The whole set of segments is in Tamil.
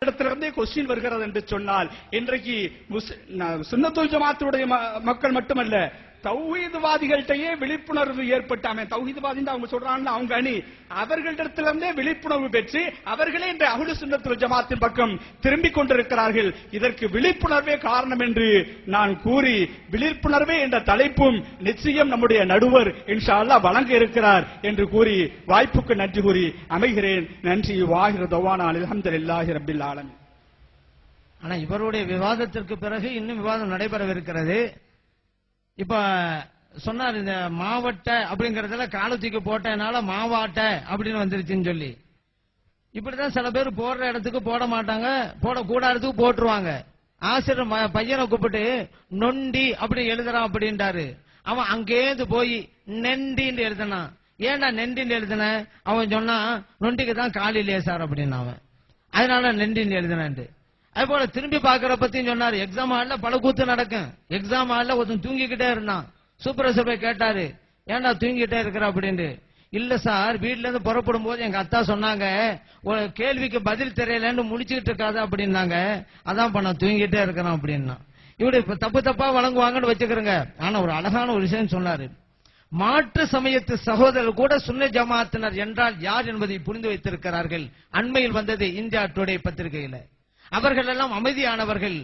அவர்களிடத்திலிருந்தே கொஸ்டின் வருகிறது என்று சொன்னால் இன்றைக்கு சுன்னத்துல் ஜமாத்துடைய மக்கள் மட்டுமல்ல, தௌஹீத்வாதிகள்கிட்டயே விழிப்புணர்வு ஏற்பட்டாமே. தௌஹீத்வாதி அவங்க சொல்றாங்க, அவங்க அணி அவர்களிடத்திலிருந்தே விழிப்புணர்வு பெற்று அவர்களே இந்த அஹ்லு சுன்னத்துல் ஜமாத்தின் பக்கம் திரும்பிக் கொண்டிருக்கிறார்கள். இதற்கு விழிப்புணர்வே காரணம் என்று நான் கூறி, விழிப்புணர்வே என்ற தலைப்பும் நிச்சயம் நம்முடைய நடுவர் இன்ஷா அல்லாஹ் வழங்க இருக்கிறார் என்று கூறி வாய்ப்புக்கு நன்றி கூறி அமைகிறேன். நன்றி. வாஹிரு தவானா அல்ஹம்துலில்லாஹி ரப்பில் ஆலமீன். ஆனா இவருடைய விவாதத்திற்கு பிறகு இன்னும் விவாதம் நடைபெறவிருக்கிறது. இப்ப சொன்னார், இந்த மாவட்ட அப்படிங்கறதுல காலத்துக்கு போட்டனால மாவாட்ட அப்படின்னு வந்துருச்சுன்னு சொல்லி. இப்படிதான் சில பேர் போடுற இடத்துக்கு போட மாட்டாங்க, போடக்கூடாததுக்கு போட்டுருவாங்க. ஆசிரியர் பையனை கூப்பிட்டு நொண்டி அப்படி எழுதுறான் அப்படின்றாரு. அவன் அங்கேருந்து போய் நெண்டின்னு எழுதினான். ஏன்டா நெண்டின்னு எழுதின? அவன் சொன்னா நொண்டிக்கு தான் காலிலே சார் அப்படின்னு. அவன் அதனால நெண்டின்னு எழுதினான். அது போல திரும்பி பாக்குற பத்தியும் சொன்னாரு. எக்ஸாம் ஹால்ல பல கூத்து நடக்கும். எக்ஸாம் ஹால்ல ஒருத்தன் தூங்கிக்கிட்டே இருந்தான். சூப்பர்வைசர் போய் கேட்டாரு, ஏன்டா தூங்கிட்டே இருக்கிற அப்படின்னு. இல்ல சார், வீட்டுல இருந்து புறப்படும் போது எங்க அத்தா சொன்னாங்க, ஒரு கேள்விக்கு பதில் தெரியலன்னு முடிச்சுக்கிட்டு இருக்காது அப்படின்னாங்க. அதான் பண்ண தூங்கிட்டே இருக்கிறான் அப்படின்னா. இப்படி தப்பு தப்பா வழங்குவாங்கன்னு வச்சுக்கிறேங்க. ஆனா ஒரு அழகான ஒரு விஷயம் சொன்னாரு. மாற்று சமயத்து சகோதரர் கூட சுன்ன ஜமாத்தினர் என்றால் யார் என்பதை புரிந்து வைத்திருக்கிறார்கள். அண்மையில் வந்தது இந்தியா டுடே பத்திரிகையில. அவர்கள் எல்லாம் அமைதியானவர்கள்,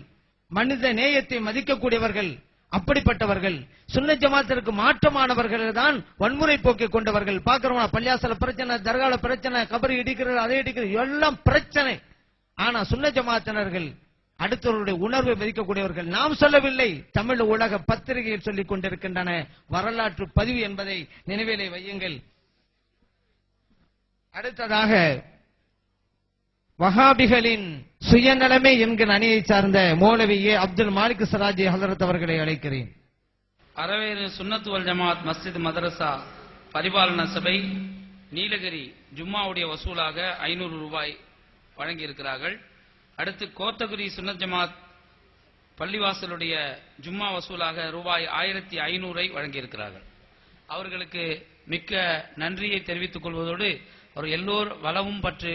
மனித நேயத்தை மதிக்கக்கூடியவர்கள். அப்படிப்பட்டவர்கள் சுன்ன ஜமாத்திற்கு மாற்றமானவர்கள் தான் வன்முறை போக்கை கொண்டவர்கள். பாக்குறோம், பள்ளியாசல பிரச்சனை, தர்கால பிரச்சனை, கபரி இடிக்கிறது, அதை இடிக்கிறது, எல்லாம் பிரச்சனை. ஆனா சுன்ன ஜமாத்தினர்கள் அடுத்தவருடைய உணர்வை மதிக்கக்கூடியவர்கள். நாம் சொல்லவில்லை, தமிழ் உலக பத்திரிகையில் சொல்லிக் கொண்டிருக்கின்றன. வரலாற்று பதிவு என்பதை நினைவிலே வையுங்கள். அடுத்ததாக வஹாபிகளின் சுயநலமே என்கிற அணியை சார்ந்த மௌலவி அப்துல் மாலிக் சராஜி ஹலரத் அவர்களை அழைக்கிறேன். அரவேறு சுன்னத்து வல் ஜமாத் மஸ்ஜித் மதரசா பரிபாலன சபை நீலகிரி ஜும்மாவுடைய வசூலாக 500 ரூபாய் வழங்கியிருக்கிறார்கள். அடுத்து கோத்தகிரி சுன்னத் ஜமாத் பள்ளிவாசலுடைய ஜும்மா வசூலாக ரூபாய் 1500 வழங்கியிருக்கிறார்கள். அவர்களுக்கு மிக்க நன்றியை தெரிவித்துக் கொள்வதோடு அவர் எல்லோர் வளமும் பற்று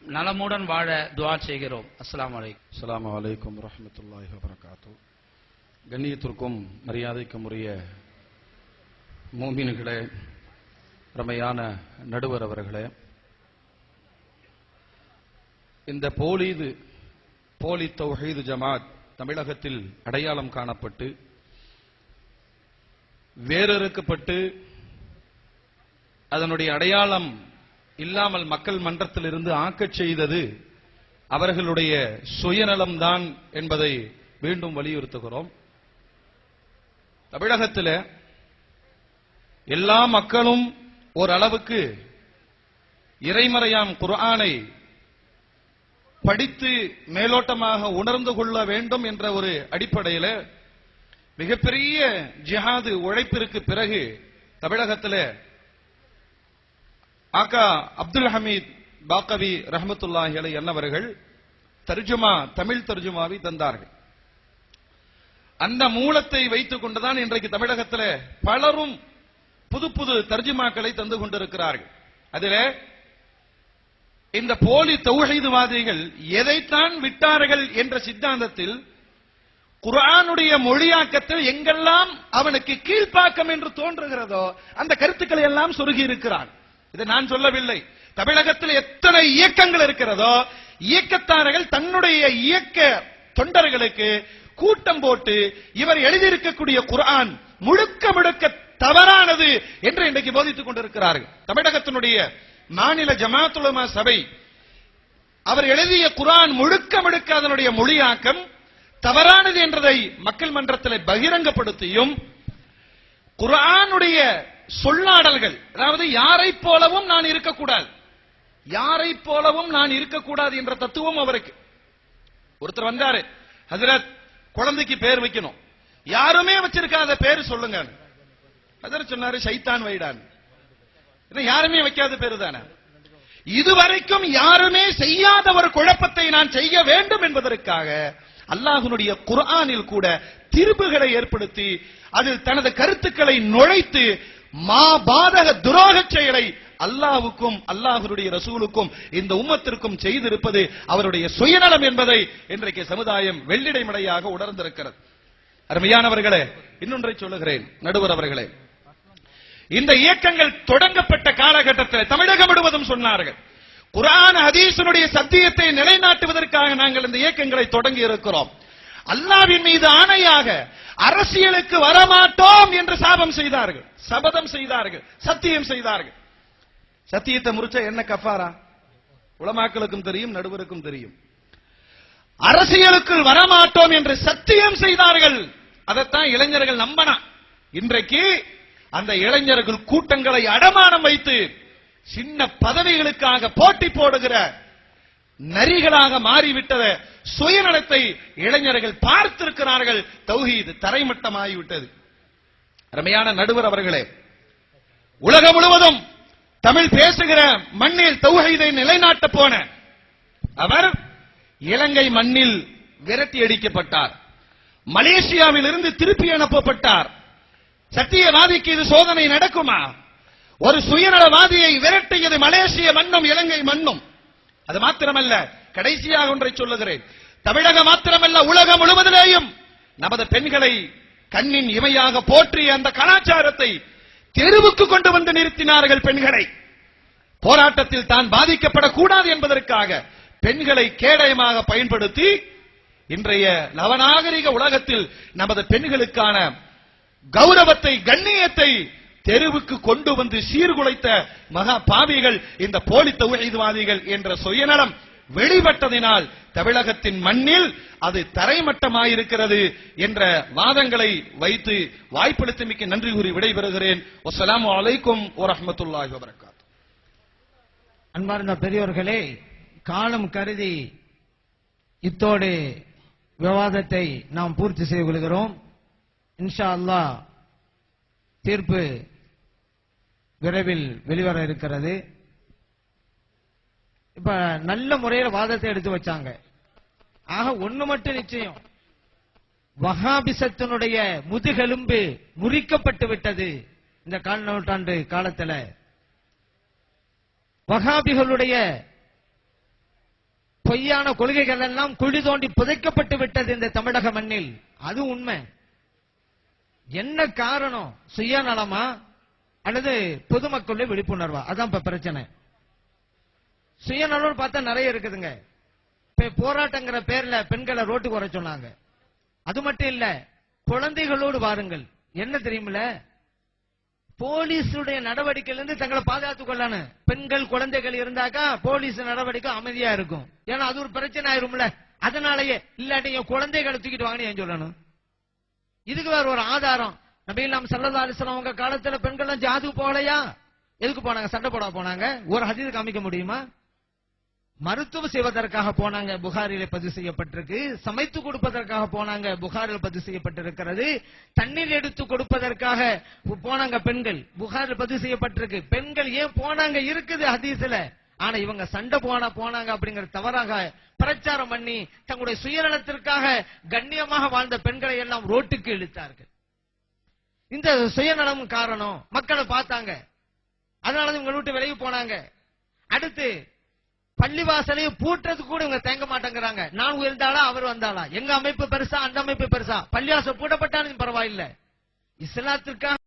நலமுடன் வாழ துஆ செய்கிறோம். அஸ்ஸலாமு அலைக்கும். அஸ்ஸலாமு அலைக்கும் வரஹ்மத்துல்லாஹி வபரகாத்துஹு. கண்ணியத்திற்கும் மரியாதைக்கும் உரிய மூமின்களே, ரமையான நடுவர் அவர்களே, இந்த போலி தௌஹீது ஜமாத் தமிழகத்தில் அடையாளம் காணப்பட்டு வேறறுக்கப்பட்டு அதனுடைய அடையாளம் இல்லாமல் மக்கள் மன்றத்தில் இருந்து ஆக்கச் செய்தது அவர்களுடைய சுயநலம்தான் என்பதை மீண்டும் வலியுறுத்துகிறோம். தமிழகத்தில் எல்லா மக்களும் ஓரளவுக்கு இறைமறையாம் குர்ஆனை படித்து மேலோட்டமாக உணர்ந்து கொள்ள வேண்டும் என்ற ஒரு அடிப்படையில் மிகப்பெரிய ஜிஹாது உழைப்பிற்கு பிறகு தமிழகத்தில் ஆகா அப்துல் ஹமீத் பாக்கவி ரஹ்மத்துல்லாஹி அலைஹி அன்னவர்கள் தமிழ் தர்ஜுமாவை தந்தார்கள். அந்த மூலத்தை வைத்துக் கொண்டுதான் இன்றைக்கு தமிழகத்தில் பலரும் புது புது தர்ஜுமாக்களை தந்து கொண்டிருக்கிறார்கள். அதிலே இந்த போலி தௌஹீதுவாதிகள் எதைத்தான் விட்டார்கள் என்ற சித்தாந்தத்தில் குர்ஆனுடைய மொழியாக்கத்தில் எங்கெல்லாம் அவனுக்கு கீழ்ப்பாக்கம் என்று தோன்றுகிறதோ அந்த கருத்துக்களை எல்லாம் சொருகி இருக்கிறான். இதை நான் சொல்லவில்லை. தமிழகத்தில் எத்தனை இயக்கங்கள் இருக்கிறதோ இயக்கத்தார்கள் தன்னுடைய இயக்க தொண்டர்களுக்கு கூட்டம் போட்டு இவர் எழுதியிருக்கக்கூடிய குர்ஆன் முழுக்க முழுக்க தவறானது என்று இன்றைக்கு போதித்துக் கொண்டிருக்கிறார்கள். தமிழகத்தினுடைய மாநில ஜமாத் உலமா சபை அவர் எழுதிய குர்ஆன் முழுக்க முழுக்க அதனுடைய மொழியாக்கம் தவறானது என்றதை மக்கள் மன்றத்தில் பகிரங்கப்படுத்தியும் குர்ஆனுடைய சொல்லாடல்கள், அதாவது யாரை போலவும் நான் இருக்கக்கூடாது, யாரை போலவும் நான் இருக்கக்கூடாது என்ற தத்துவம் அவருக்கு. ஒருத்தர் வந்தாரு, ஹஜ்ரத் குழந்தைக்கு பேர் வைக்கணும், யாருமே வச்சிருக்காத பேர் சொல்லுங்க. ஹஜ்ரத் சொன்னாரு ஷைத்தான் வைடான். யாருமே வைக்காத பேரு தானே. இதுவரைக்கும் யாருமே செய்யாத ஒரு குழப்பத்தை நான் செய்ய வேண்டும் என்பதற்காக அல்லாஹ்வுடைய குர்ஆனில் கூட திருப்புகளை ஏற்படுத்தி அதில் தனது கருத்துக்களை நுழைத்து மாபாதக துரோக செயலை அல்லாஹ்வுக்கும் அல்லாஹ்வுடைய ரசூலுக்கும் இந்த உம்மத்திற்கும் செய்திருப்பது அவருடைய சுயநலம் என்பதை இன்றைக்கு சமுதாயம் வெள்ளிடைமடையாக உணர்ந்திருக்கிறது. அருமையானவர்களே, இன்னொன்றை சொல்லுகிறேன் நடுவர் அவர்களே, இந்த இயக்கங்கள் தொடங்கப்பட்ட காலகட்டத்தில் தமிழகம் முழுவதும் சொன்னார்கள், குர்ஆன் ஹதீஸினுடைய சத்தியத்தை நிலைநாட்டுவதற்காக நாங்கள் இந்த இயக்கங்களை தொடங்கி இருக்கிறோம். அல்லாஹ்வின் மீது ஆணையாக அரசியலுக்கு வரமாட்டோம் என்று சாபம் செய்தார்கள், சபதம் செய்தார்கள், சத்தியம் செய்தார்கள். சத்தியத்தை முறிச்சா என்ன கஃபாரா? உலமாக்களுக்கும் தெரியும், நடுவருக்கும் தெரியும். அரசியலுக்குள் வரமாட்டோம் என்று சத்தியம் செய்தார்கள். அதைத்தான் இளைஞர்கள் நம்பனா. இன்றைக்கு அந்த இளைஞர்கள் கூட்டங்களை அடமானம் வைத்து சின்ன பதவிகளுக்காக போட்டி போடுகிற நரிகளாக மாறிவிட்டத சுயநலத்தை இளைஞர்கள் பார்த்திருக்கிறார்கள். தௌஹீத் தரைமட்டமாகிவிட்டது. அருமையான நடுவர் அவர்களே, உலகம் முழுவதும் தமிழ் பேசுகிற மண்ணில் தௌஹீதை நிலைநாட்ட போன அவர் இலங்கை மண்ணில் விரட்டி அடிக்கப்பட்டார். மலேசியாவில் இருந்து திருப்பி அனுப்பப்பட்டார். சத்தியவாதிக்கு இது சோதனை நடக்குமா? ஒரு சுயநலவாதியை விரட்டியது மலேசிய மண்ணும் இலங்கை மண்ணும். அது மாத்திரமல்ல, கடைசியாக ஒன்றை சொல்லுகிறேன். தமிழகம் மாத்திரமல்ல, உலகம் முழுவதிலேயும் நமது பெண்களை கண்ணின் இமையாக போற்றிய அந்த கலாச்சாரத்தை தெருவுக்கு கொண்டு வந்து நிறுத்தினார்கள். பெண்களை போராட்டத்தில் தான் பாதிக்கப்படக்கூடாது என்பதற்காக பெண்களை கேடயமாக பயன்படுத்தி இன்றைய நவநாகரிக உலகத்தில் நமது பெண்களுக்கான கௌரவத்தை, கண்ணியத்தை தெருவுக்கு கொண்டு வந்து சீர்குலைத்த மகா பாவிகள் இந்த போலி தௌஹீத்வாதிகள் என்ற சுயநலம் வெளிப்பட்டதினால் தமிழகத்தின் மண்ணில் அது தரைமட்டமாயிருக்கிறது என்ற வாதங்களை வைத்து வாய்ப்பளித்தமைக்கு நன்றி கூறி விடைபெறுகிறேன். அஸ்ஸலாமு அலைக்கும் வரஹ்மத்துல்லாஹி வபரகாத்துஹு. அன்பார்ந்த பெரியோர்களே, காலம் கருதி இத்தோடு விவாதத்தை நாம் பூர்த்தி செய்து கொள்கிறோம். இன்ஷா அல்லாஹ் தீர்ப்பு விரைவில் வெளிவர இருக்கிறது. இப்ப நல்ல முறையில் வாதத்தை எடுத்து வச்சாங்க. ஆக ஒண்ணு மட்டும் நிச்சயம், வஹாபிசத்தினுடைய முதுகெலும்பு முறிக்கப்பட்டு விட்டது. இந்த கால் நூற்றாண்டு காலத்துல வஹாபிகளுடைய பொய்யான கொள்கைகள் எல்லாம் குழி தோண்டி புதைக்கப்பட்டு விட்டது இந்த தமிழக மண்ணில். அது உண்மை. என்ன காரணம்? சுயநலமா அல்லது பொதுமக்களுடைய விழிப்புணர்வா? அதான் இப்ப பிரச்சனை. சுயநலம் பார்த்தா நிறைய இருக்குதுங்க. இப்ப போராட்டங்கிற பேர்ல பெண்களை ரோட்டுக்கு வர சொன்னாங்க. அது மட்டும் இல்ல, குழந்தைகளோடு வாருங்கள். என்ன தெரியுமில்ல, போலீஸுடைய நடவடிக்கையிலிருந்து தங்களை பாதுகாத்துக் கொள்ளணும். பெண்கள் குழந்தைகள் இருந்தாக்கா போலீஸ் நடவடிக்கை அமைதியா இருக்கும். ஏன்னா அது ஒரு பிரச்சனை ஆயிரும்ல. அதனாலயே இல்லாட்டி என் குழந்தைகளை தூக்கிட்டு வாங்கன்னு ஏன் சொல்லணும்? இதுக்கு வேற ஒரு ஆதாரம். நபிகள் ஸல்லல்லாஹு அலைஹி வஸல்லம் அவங்க காலத்துல பெண்கள் ஜிஹாதுக்கு போகலையா? எதுக்கு போனாங்க? சண்டை போட போனாங்க. ஒரு ஹதீஸ் காமிக்க முடியுமா? மருத்துவம் செய்வதற்காக போனாங்க, புகாரில பதிவு செய்யப்பட்டிருக்கு. சமைத்து கொடுப்பதற்காக போனாங்க, புகாரில் பதிவு செய்யப்பட்டிருக்கிறது. தண்ணீர் எடுத்து கொடுப்பதற்காக போனாங்க பெண்கள், புகாரில் பதிவு செய்யப்பட்டிருக்கு. பெண்கள் ஏன் போனாங்க இருக்குது ஹதீஸ்ல. ஆனா இவங்க சண்டை போனாங்க அப்படிங்கிற தவறாக பிரச்சாரம் பண்ணி தங்களுடைய சுயநலத்திற்காக கண்ணியமாக வாழ்ந்த பெண்களை எல்லாம் ரோட்டுக்கு இழுத்தார்கள். இந்த சுயநலம் காரணம். மக்களை பார்த்தாங்க, அதனால இவங்க விட்டு விலகி போனாங்க. அடுத்து பள்ளிவாசலையும் பூட்டுறதுக்கு கூட இவங்க தேங்க மாட்டேங்கிறாங்க. நான் உயர்ந்தாளா அவர் வந்தாளா, எங்க அமைப்பு பெருசா அந்த அமைப்பு பெருசா, பள்ளிவாசல் பூட்டப்பட்டாலும் பரவாயில்லை, இஸ்லாத்திற்காக